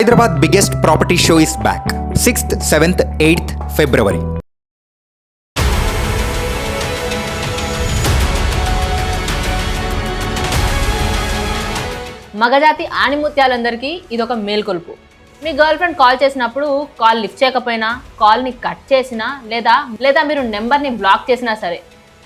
Hyderabad biggest property show is back. 6th, 7th, 8th February. మగజాతి ఆణిముత్యాలందరికీ ఇదొక మేల్కొల్పు. మీ girl friend call చేసినప్పుడు call lift చేయకపోయినా, కాల్ని cut చేసినా లేదా మీరు నెంబర్ని బ్లాక్ చేసినా సరే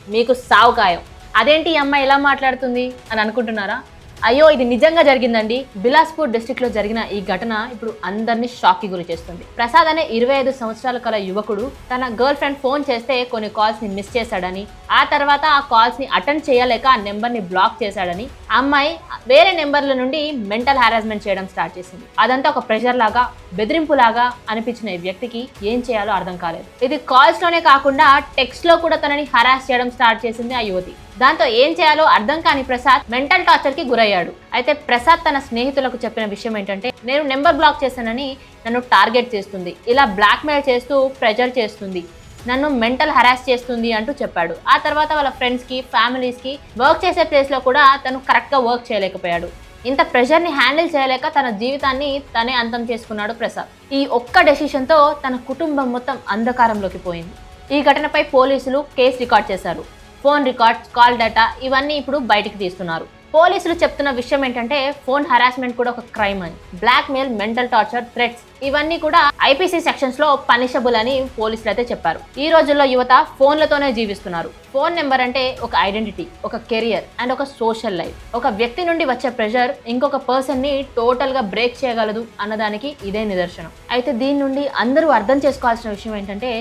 మీకు సావు ఖాయం. అదేంటి ఈ అమ్మాయి ఎలా మాట్లాడుతుంది అని అనుకుంటున్నారా? అయ్యో, ఇది నిజంగా జరిగిందండి. బిలాస్పూర్ డిస్ట్రిక్ట్లో జరిగిన ఈ ఘటన ఇప్పుడు అందరినీ షాక్కి గురి చేస్తుంది. ప్రసాద్ అనే 25 సంవత్సరాల కల యువకుడు తన గర్ల్ ఫ్రెండ్ ఫోన్ చేస్తే కొన్ని కాల్స్ని మిస్ చేశాడని, ఆ తర్వాత ఆ కాల్స్ని అటెండ్ చేయలేక ఆ నెంబర్ని బ్లాక్ చేశాడని ఆ అమ్మాయి వేరే నెంబర్ల నుండి మెంటల్ హారాస్మెంట్ చేయడం స్టార్ట్ చేసింది. అదంతా ఒక ప్రెషర్ లాగా, బెదిరింపు లాగా అనిపించిన ఈ వ్యక్తికి ఏం చేయాలో అర్థం కాలేదు. ఇది కాల్స్ లోనే కాకుండా టెక్స్ట్ లో కూడా తనని హరాస్ చేయడం స్టార్ట్ చేసింది ఆ యువతి. దాంతో ఏం చేయాలో అర్థం కాని ప్రసాద్ మెంటల్ టార్చర్ కి గురయ్యాడు. అయితే ప్రసాద్ తన స్నేహితులకు చెప్పిన విషయం ఏంటంటే, నేను నెంబర్ బ్లాక్ చేశానని నన్ను టార్గెట్ చేస్తుంది, ఇలా బ్లాక్మెయిల్ చేస్తూ ప్రెజర్ చేస్తుంది, నన్ను మెంటల్ హరాస్ చేస్తుంది అంటూ చెప్పాడు. ఆ తర్వాత వాళ్ళ ఫ్రెండ్స్కి, ఫ్యామిలీస్కి వర్క్ చేసే ప్లేస్లో కూడా తను కరెక్ట్గా వర్క్ చేయలేకపోయాడు. ఇంత ప్రెషర్ని హ్యాండిల్ చేయలేక తన జీవితాన్ని తనే అంతం చేసుకున్నాడు ప్రసాద్. ఈ ఒక్క డెసిషన్తో తన కుటుంబం మొత్తం అంధకారంలోకి పోయింది. ఈ ఘటనపై పోలీసులు కేసు రికార్డ్ చేశారు. ఫోన్ రికార్డ్స్, కాల్ డేటా ఇవన్నీ ఇప్పుడు బయటికి తీస్తున్నారు. పోలీసులు చెప్తున్న విషయం ఏంటంటే, ఫోన్ హరాస్మెంట్ కూడా ఒక క్రైమ్ అని, బ్లాక్మెయిల్, మెంటల్ టార్చర్, థ్రెట్స్ ఇవన్నీ కూడా ఐపీసీ సెక్షన్స్ లో పనిషబుల్ అని పోలీసులు అయితే చెప్పారు. ఈ రోజుల్లో యువత ఫోన్లతోనే జీవిస్తున్నారు. ఫోన్ నెంబర్ అంటే ఒక ఐడెంటిటీ, ఒక కెరియర్ అండ్ ఒక సోషల్ లైఫ్. ఒక వ్యక్తి నుండి వచ్చే ప్రెషర్ ఇంకొక పర్సన్ ని టోటల్ గా బ్రేక్ చేయగలదు అన్నదానికి ఇదే నిదర్శనం. అయితే దీని నుండి అందరూ అర్థం చేసుకోవాల్సిన విషయం ఏంటంటే,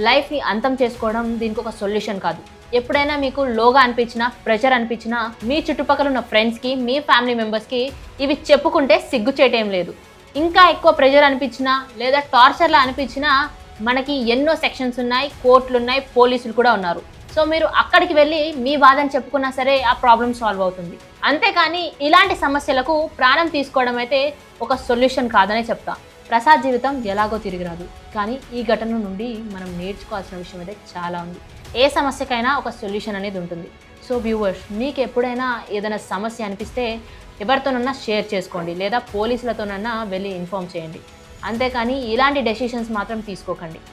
లైఫ్ ని అంతం చేసుకోవడం దీనికి ఒక సొల్యూషన్ కాదు. ఎప్పుడైనా మీకు లోగా అనిపించినా, ప్రెషర్ అనిపించినా, మీ చుట్టుపక్కల ఉన్న ఫ్రెండ్స్కి, మీ ఫ్యామిలీ మెంబర్స్కి ఇవి చెప్పుకుంటే సిగ్గుచేటేం లేదు. ఇంకా ఎక్కువ ప్రెషర్ అనిపించినా లేదా టార్చర్లా అనిపించినా మనకి ఎన్నో సెక్షన్స్ ఉన్నాయి, కోర్టులు ఉన్నాయి, పోలీసులు కూడా ఉన్నారు. సో మీరు అక్కడికి వెళ్ళి మీ బాధని చెప్పుకున్నా సరే ఆ ప్రాబ్లం సాల్వ్ అవుతుంది. అంతేకాని ఇలాంటి సమస్యలకు ప్రాణం తీసుకోవడం అయితే ఒక సొల్యూషన్ కాదనే చెప్తా. ప్రసాద్ జీవితం ఎలాగో తిరిగి రాదు, కానీ ఈ ఘటన నుండి మనం నేర్చుకోవాల్సిన విషయం అయితే చాలా ఉంది. ఏ సమస్యకైనా ఒక సొల్యూషన్ అనేది ఉంటుంది. సో వ్యూవర్స్, మీకు ఎప్పుడైనా ఏదైనా సమస్య అనిపిస్తే ఎవరితోనన్నా షేర్ చేసుకోండి, లేదా పోలీసులతోనన్నా వెళ్ళి ఇన్ఫార్మ్ చేయండి. అంతేకాని ఇలాంటి డెసిషన్స్ మాత్రం తీసుకోకండి.